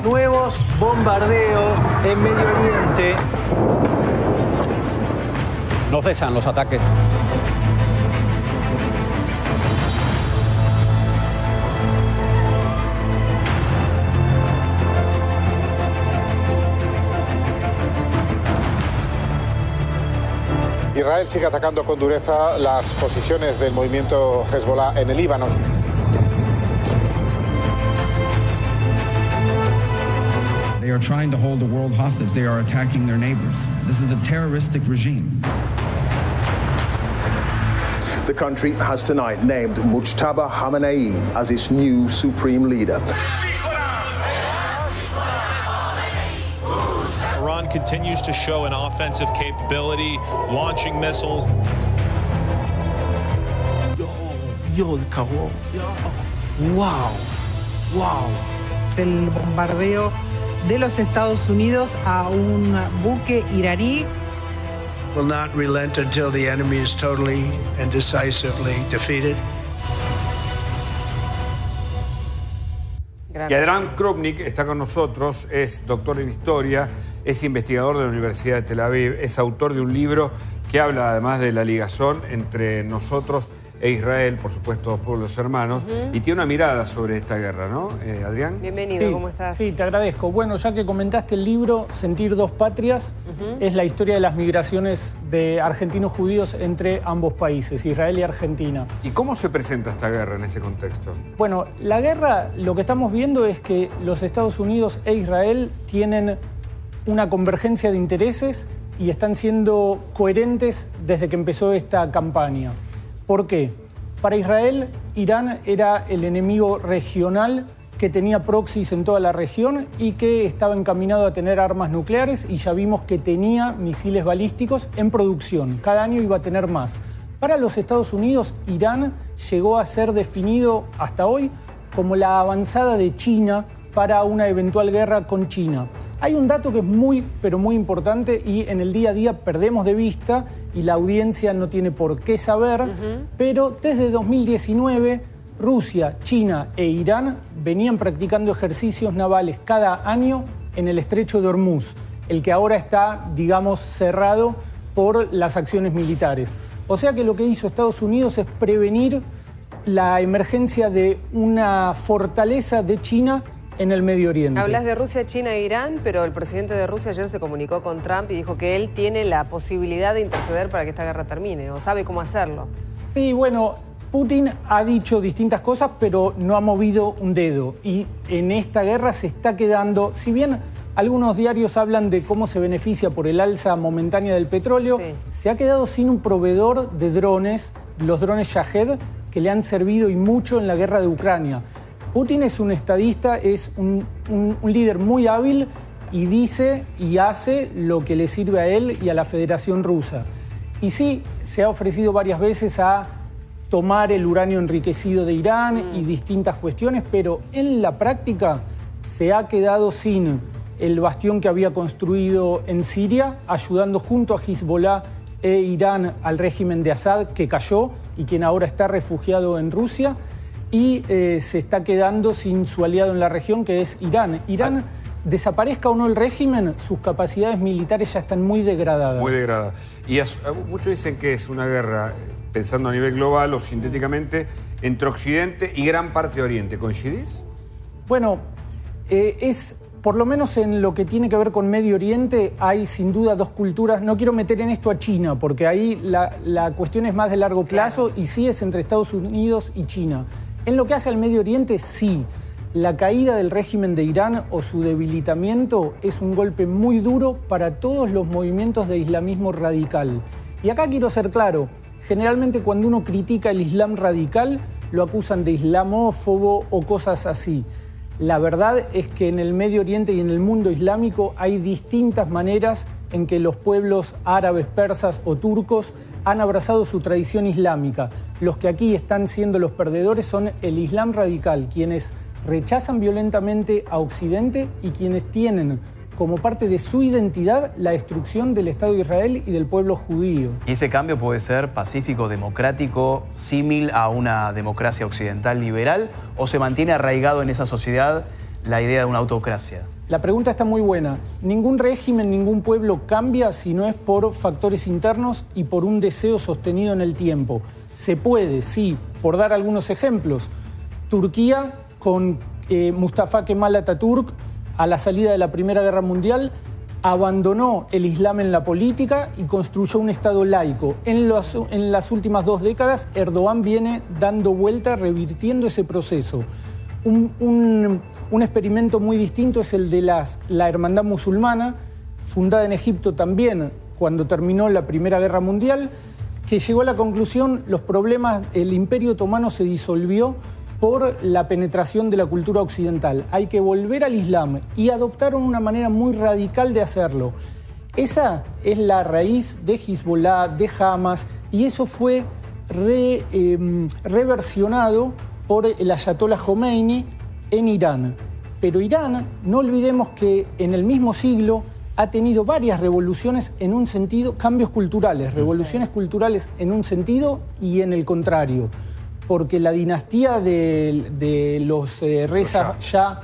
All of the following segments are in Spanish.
Nuevos bombardeos en Medio Oriente. No cesan los ataques. Israel sigue atacando con dureza las posiciones del movimiento Hezbollah en el Líbano. They are trying to hold the world hostage. They are attacking their neighbors. This is a terroristic regime. The country has tonight named Mujtaba Khamenei as its new supreme leader. Iran continues to show an offensive capability, launching missiles. Wow. Es el bombardeo de los Estados Unidos a un buque iraní. Will not relent until the enemy is totally and decisively defeated. Y Adrián Krupnik está con nosotros, es doctor en historia, es investigador de la Universidad de Tel Aviv, es autor de un libro que habla además de la ligazón entre nosotros e Israel, por supuesto, pueblos hermanos, y tiene una mirada sobre esta guerra, ¿no, Adrián? Bienvenido, Sí, ¿cómo estás? Sí, te agradezco. Bueno, ya que comentaste el libro, Sentir dos patrias, es la historia de las migraciones de argentinos judíos entre ambos países, Israel y Argentina. ¿Y cómo se presenta esta guerra en ese contexto? Bueno, la guerra, lo que estamos viendo es que los Estados Unidos e Israel tienen una convergencia de intereses y están siendo coherentes desde que empezó esta campaña. ¿Por qué? Para Israel, Irán era el enemigo regional que tenía proxies en toda la región y que estaba encaminado a tener armas nucleares, y ya vimos que tenía misiles balísticos en producción. Cada año iba a tener más. Para los Estados Unidos, Irán llegó a ser definido hasta hoy como la avanzada de China para una eventual guerra con China. Hay un dato que es muy, pero muy importante y en el día a día perdemos de vista y la audiencia no tiene por qué saber, pero desde 2019 Rusia, China e Irán venían practicando ejercicios navales cada año en el estrecho de Hormuz, el que ahora está, digamos, cerrado por las acciones militares. O sea que lo que hizo Estados Unidos es prevenir la emergencia de una fortaleza de China en el Medio Oriente. Hablas de Rusia, China e Irán, pero el presidente de Rusia ayer se comunicó con Trump y dijo que él tiene la posibilidad de interceder para que esta guerra termine, o sabe cómo hacerlo. Sí, bueno, Putin ha dicho distintas cosas, pero no ha movido un dedo. Y en esta guerra se está quedando, si bien algunos diarios hablan de cómo se beneficia por el alza momentánea del petróleo, se ha quedado sin un proveedor de drones, los drones Shahed, que le han servido y mucho en la guerra de Ucrania. Putin es un estadista, es un líder muy hábil y dice y hace lo que le sirve a él y a la Federación Rusa. Y sí, se ha ofrecido varias veces a tomar el uranio enriquecido de Irán y distintas cuestiones, pero en la práctica se ha quedado sin el bastión que había construido en Siria, ayudando junto a Hezbollah e Irán al régimen de Assad, que cayó y quien ahora está refugiado en Rusia. Y se está quedando sin su aliado en la región, que es Irán. Irán, desaparezca o no el régimen, sus capacidades militares ya están muy degradadas. Muy degradadas. Y muchos dicen que es una guerra, pensando a nivel global o sintéticamente, entre Occidente y gran parte de Oriente. ¿Coincidís? Bueno, por lo menos en lo que tiene que ver con Medio Oriente, hay sin duda dos culturas. No quiero meter en esto a China, porque ahí la cuestión es más de largo plazo y sí es entre Estados Unidos y China. En lo que hace al Medio Oriente, sí. La caída del régimen de Irán o su debilitamiento es un golpe muy duro para todos los movimientos de islamismo radical. Y acá quiero ser claro, generalmente cuando uno critica el islam radical, lo acusan de islamófobo o cosas así. La verdad es que en el Medio Oriente y en el mundo islámico hay distintas maneras en que los pueblos árabes, persas o turcos han abrazado su tradición islámica. Los que aquí están siendo los perdedores son el islam radical, quienes rechazan violentamente a Occidente y quienes tienen como parte de su identidad la destrucción del Estado de Israel y del pueblo judío. ¿Y ese cambio puede ser pacífico, democrático, símil a una democracia occidental liberal, o se mantiene arraigado en esa sociedad la idea de una autocracia? La pregunta está muy buena. Ningún régimen, ningún pueblo cambia si no es por factores internos y por un deseo sostenido en el tiempo. Se puede, sí, por dar algunos ejemplos. Turquía con Mustafa Kemal Atatürk, a la salida de la Primera Guerra Mundial, abandonó el Islam en la política y construyó un Estado laico. En las últimas 2 décadas, Erdogan viene dando vuelta, revirtiendo ese proceso. Un experimento muy distinto es el de la Hermandad Musulmana, fundada en Egipto también cuando terminó la Primera Guerra Mundial, que llegó a la conclusión los problemas, el Imperio Otomano se disolvió por la penetración de la cultura occidental. Hay que volver al Islam y adoptaron una manera muy radical de hacerlo. Esa es la raíz de Hezbollah, de Hamas, y eso fue reversionado por el Ayatollah Khomeini en Irán. Pero Irán, no olvidemos que en el mismo siglo ha tenido varias revoluciones en un sentido, cambios culturales, revoluciones culturales en un sentido y en el contrario. Porque la dinastía de los Reza Shah,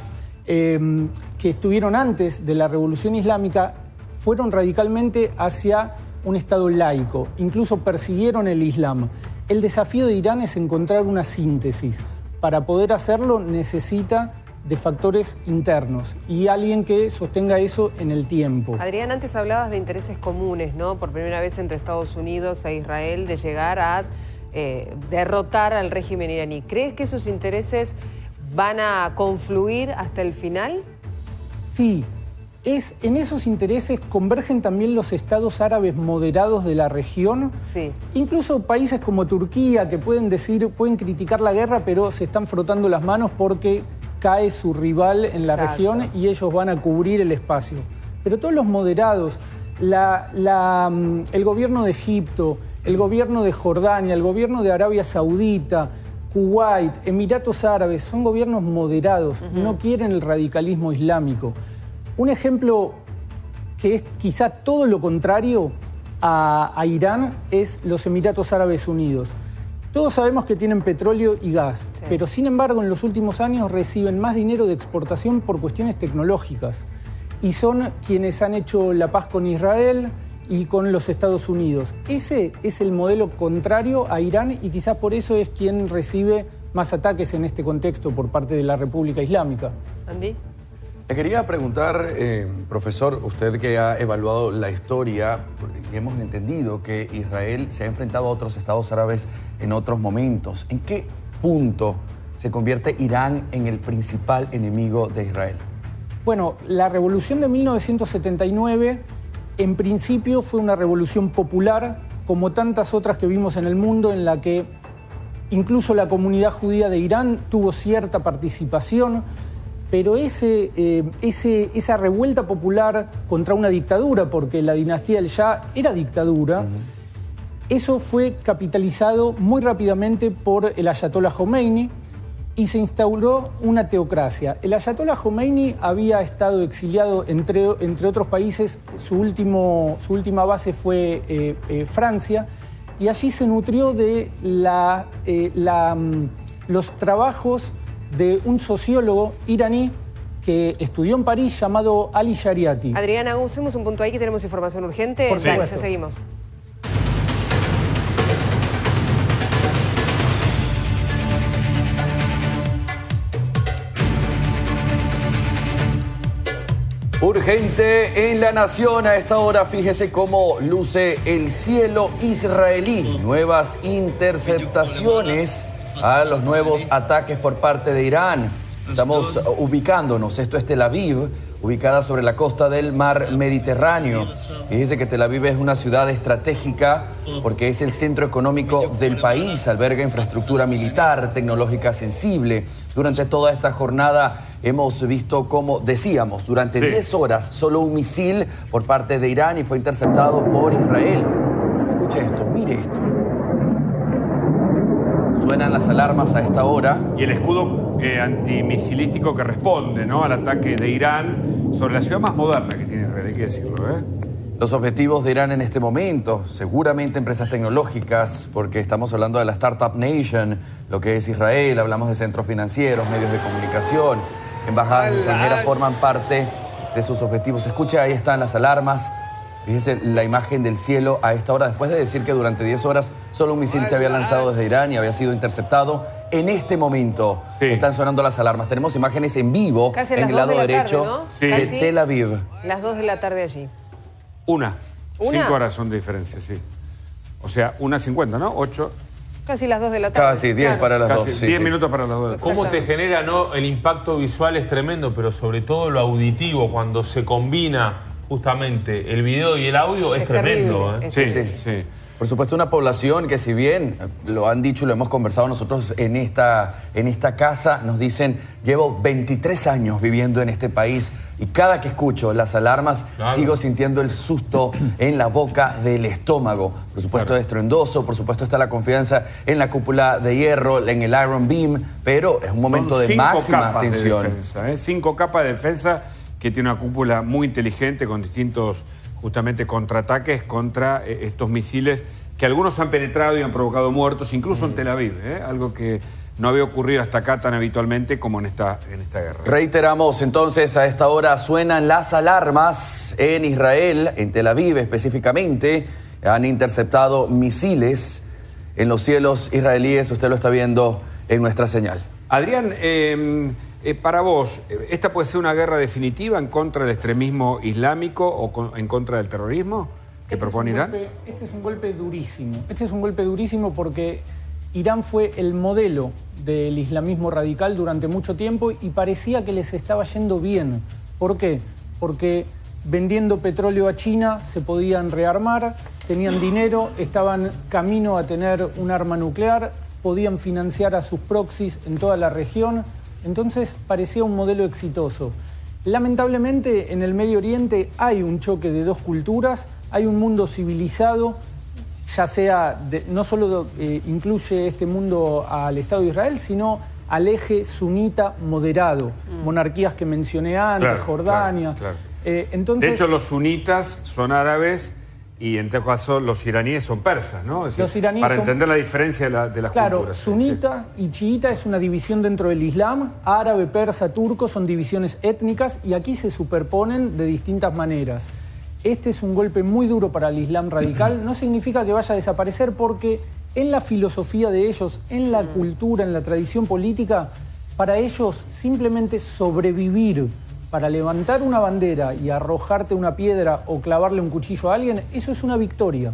que estuvieron antes de la Revolución Islámica, fueron radicalmente hacia un Estado laico, incluso persiguieron el Islam. El desafío de Irán es encontrar una síntesis. Para poder hacerlo necesita de factores internos y alguien que sostenga eso en el tiempo. Adrián, antes hablabas de intereses comunes, ¿no? Por primera vez entre Estados Unidos e Israel, de llegar a derrotar al régimen iraní. ¿Crees que esos intereses van a confluir hasta el final? Sí. En esos intereses convergen también los estados árabes moderados de la región. Sí. Incluso países como Turquía, que pueden criticar la guerra, pero se están frotando las manos porque cae su rival en la región y ellos van a cubrir el espacio. Pero todos los moderados, el gobierno de Egipto, el gobierno de Jordania, el gobierno de Arabia Saudita, Kuwait, Emiratos Árabes, son gobiernos moderados, no quieren el radicalismo islámico. Un ejemplo que es quizá todo lo contrario a Irán es los Emiratos Árabes Unidos. Todos sabemos que tienen petróleo y gas, pero sin embargo en los últimos años reciben más dinero de exportación por cuestiones tecnológicas. Y son quienes han hecho la paz con Israel y con los Estados Unidos. Ese es el modelo contrario a Irán y quizás por eso es quien recibe más ataques en este contexto por parte de la República Islámica. Andy. Le quería preguntar, profesor, usted que ha evaluado la historia, y hemos entendido que Israel se ha enfrentado a otros estados árabes en otros momentos. ¿En qué punto se convierte Irán en el principal enemigo de Israel? Bueno, la revolución de 1979 en principio fue una revolución popular, como tantas otras que vimos en el mundo, en la que incluso la comunidad judía de Irán tuvo cierta participación, pero esa revuelta popular contra una dictadura, porque la dinastía del Shah era dictadura, eso fue capitalizado muy rápidamente por el Ayatollah Khomeini y se instauró una teocracia. El Ayatollah Khomeini había estado exiliado entre otros países, su última base fue Francia, y allí se nutrió de los trabajos de un sociólogo iraní que estudió en París llamado Ali Shariati. Adriana, usemos un punto ahí que tenemos información urgente. Por supuesto. Ya seguimos. Urgente en La Nación. A esta hora, fíjese cómo luce el cielo israelí. Nuevas interceptaciones a los nuevos ataques por parte de Irán. Estamos ubicándonos, esto es Tel Aviv, ubicada sobre la costa del mar Mediterráneo. Fíjese que Tel Aviv es una ciudad estratégica porque es el centro económico del país, alberga infraestructura militar, tecnológica sensible. Durante toda esta jornada hemos visto cómo, decíamos, durante 10 horas solo un misil por parte de Irán y fue interceptado por Israel. Escuche esto, mire esto. Suenan las alarmas a esta hora. Y el escudo antimisilístico que responde, ¿no?, al ataque de Irán sobre la ciudad más moderna que tiene Israel, hay que decirlo, ¿eh? Los objetivos de Irán en este momento, seguramente empresas tecnológicas, porque estamos hablando de la Startup Nation, lo que es Israel, hablamos de centros financieros, medios de comunicación, embajadas extranjeras forman parte de sus objetivos. Escuche, ahí están las alarmas. Fíjese la imagen del cielo a esta hora, después de decir que durante 10 horas solo un misil se había lanzado desde Irán y había sido interceptado. En este momento están sonando las alarmas. Tenemos imágenes en vivo en el lado derecho de Tel Aviv. Las 2 de la tarde allí. 5 horas son de diferencia, sí. O sea, 1:50, ¿no? 8. Casi las 2 de la tarde. Casi 10 para las 2. 10 minutos para las 2. ¿Cómo te genera, no? El impacto visual es tremendo, pero sobre todo lo auditivo, cuando se combina justamente el video y el audio, es tremendo. Sí. Por supuesto, una población que, si bien lo han dicho y lo hemos conversado nosotros en esta casa, nos dicen, llevo 23 años viviendo en este país y cada que escucho las alarmas sigo sintiendo el susto en la boca del estómago. Por supuesto, es estruendoso, por supuesto está la confianza en la cúpula de hierro, en el Iron Beam, pero es un momento de máxima tensión. De defensa, 5 capas de defensa que tiene una cúpula muy inteligente con distintos justamente contraataques contra estos misiles que algunos han penetrado y han provocado muertos, incluso en Tel Aviv, algo que no había ocurrido hasta acá tan habitualmente como en esta guerra. Reiteramos entonces, a esta hora suenan las alarmas en Israel, en Tel Aviv específicamente. Han interceptado misiles en los cielos israelíes, usted lo está viendo en nuestra señal. Adrián, para vos, ¿esta puede ser una guerra definitiva en contra del extremismo islámico o en contra del terrorismo que propone Irán? Este es un golpe durísimo. Este es un golpe durísimo porque Irán fue el modelo del islamismo radical durante mucho tiempo y parecía que les estaba yendo bien. ¿Por qué? Porque vendiendo petróleo a China se podían rearmar, tenían dinero, estaban camino a tener un arma nuclear, podían financiar a sus proxies en toda la región. Entonces parecía un modelo exitoso. Lamentablemente en el Medio Oriente hay un choque de dos culturas, hay un mundo civilizado, ya sea, no solo incluye este mundo al Estado de Israel, sino al eje sunita moderado, monarquías que mencioné antes, Jordania. Entonces, de hecho, los sunitas son árabes y en este caso los iraníes son persas, ¿no? Es decir, los iraníes para son, entender la diferencia de las culturas. Sunita y chiita es una división dentro del Islam, árabe, persa, turco son divisiones étnicas y aquí se superponen de distintas maneras. Este es un golpe muy duro para el Islam radical, no significa que vaya a desaparecer porque en la filosofía de ellos, en la cultura, en la tradición política, para ellos simplemente sobrevivir, para levantar una bandera y arrojarte una piedra o clavarle un cuchillo a alguien, eso es una victoria.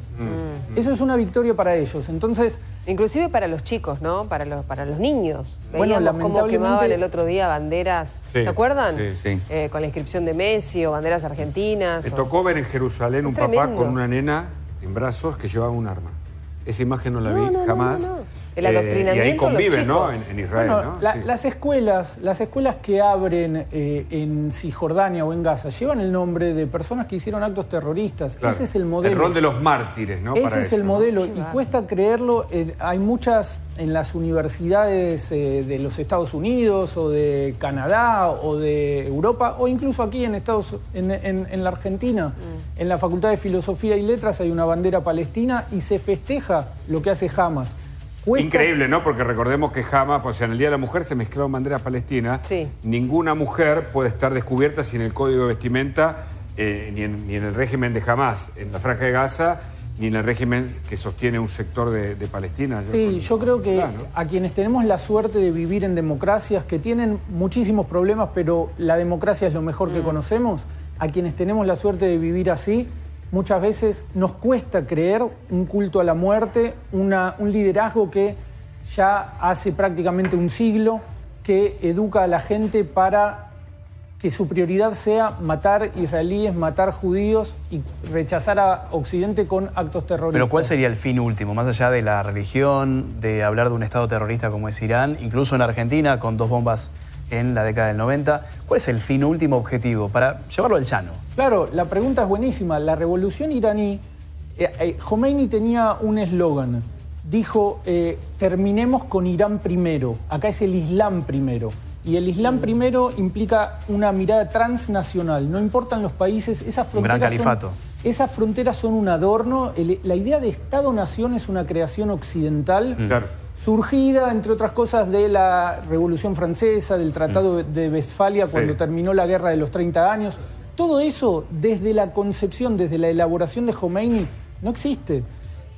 Eso es una victoria para ellos. Entonces, inclusive para los chicos, ¿no? Para los niños. Bueno, veíamos cómo quemaban el otro día banderas, Sí, ¿se acuerdan? sí. Con la inscripción de Messi o banderas argentinas. Me tocó ver en Jerusalén un papá tremendo. con una nena en brazos que llevaba un arma. Esa imagen no la vi jamás. El adoctrinamiento y ahí conviven, de los ¿no? chicos. En Israel, bueno, ¿no? las escuelas que abren en Cisjordania o en Gaza llevan el nombre de personas que hicieron actos terroristas. Claro. Ese es el modelo. El rol de los mártires, ¿no? Ese Para es eso, el modelo ¿no? y cuesta creerlo. Hay muchas en las universidades de los Estados Unidos o de Canadá o de Europa o incluso aquí en la Argentina. En la Facultad de Filosofía y Letras hay una bandera palestina y se festeja lo que hace Hamas. Increíble, ¿no? Porque recordemos que Hamas, o sea, en el Día de la Mujer se mezclaron banderas palestinas. Sí. Ninguna mujer puede estar descubierta sin el código de vestimenta ni en el régimen de Hamas, en la Franja de Gaza, ni en el régimen que sostiene un sector de Palestina. Sí, yo creo que a quienes tenemos la suerte de vivir en democracias que tienen muchísimos problemas, pero la democracia es lo mejor que conocemos, a quienes tenemos la suerte de vivir así, muchas veces nos cuesta creer un culto a la muerte, un liderazgo que ya hace prácticamente un siglo que educa a la gente para que su prioridad sea matar israelíes, matar judíos y rechazar a Occidente con actos terroristas. Pero ¿cuál sería el fin último? Más allá de la religión, de hablar de un estado terrorista como es Irán, incluso en Argentina con 2 bombas en la década del 90, ¿cuál es el fin último objetivo para llevarlo al llano? Claro, la pregunta es buenísima. La revolución iraní, Khomeini tenía un eslogan, dijo, terminemos con Irán primero. Acá es el Islam primero. Y el Islam primero implica una mirada transnacional. No importan los países, esas fronteras, un gran califato. Esas fronteras son un adorno. La idea de Estado-nación es una creación occidental, surgida, entre otras cosas, de la Revolución Francesa, del Tratado de Westfalia, cuando terminó la Guerra de los 30 años. Todo eso, desde la concepción, desde la elaboración de Khomeini, no existe.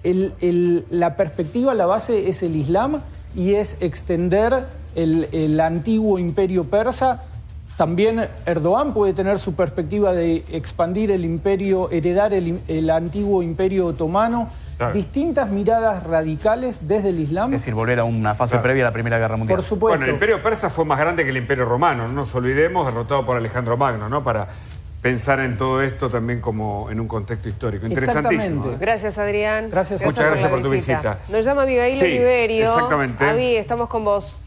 La perspectiva, la base es el Islam y es extender el antiguo imperio persa. También Erdogan puede tener su perspectiva de expandir el imperio, heredar el antiguo imperio otomano. Distintas miradas radicales desde el Islam. Es decir, volver a una fase previa a la Primera Guerra Mundial. Por supuesto. Bueno, el imperio persa fue más grande que el imperio romano, no nos olvidemos, derrotado por Alejandro Magno, ¿no? Para pensar en todo esto también como en un contexto histórico. Interesantísimo. Gracias, Adrián. Gracias. Muchas gracias por tu visita. Nos llama Abigail Oliverio. Exactamente. Abby, estamos con vos.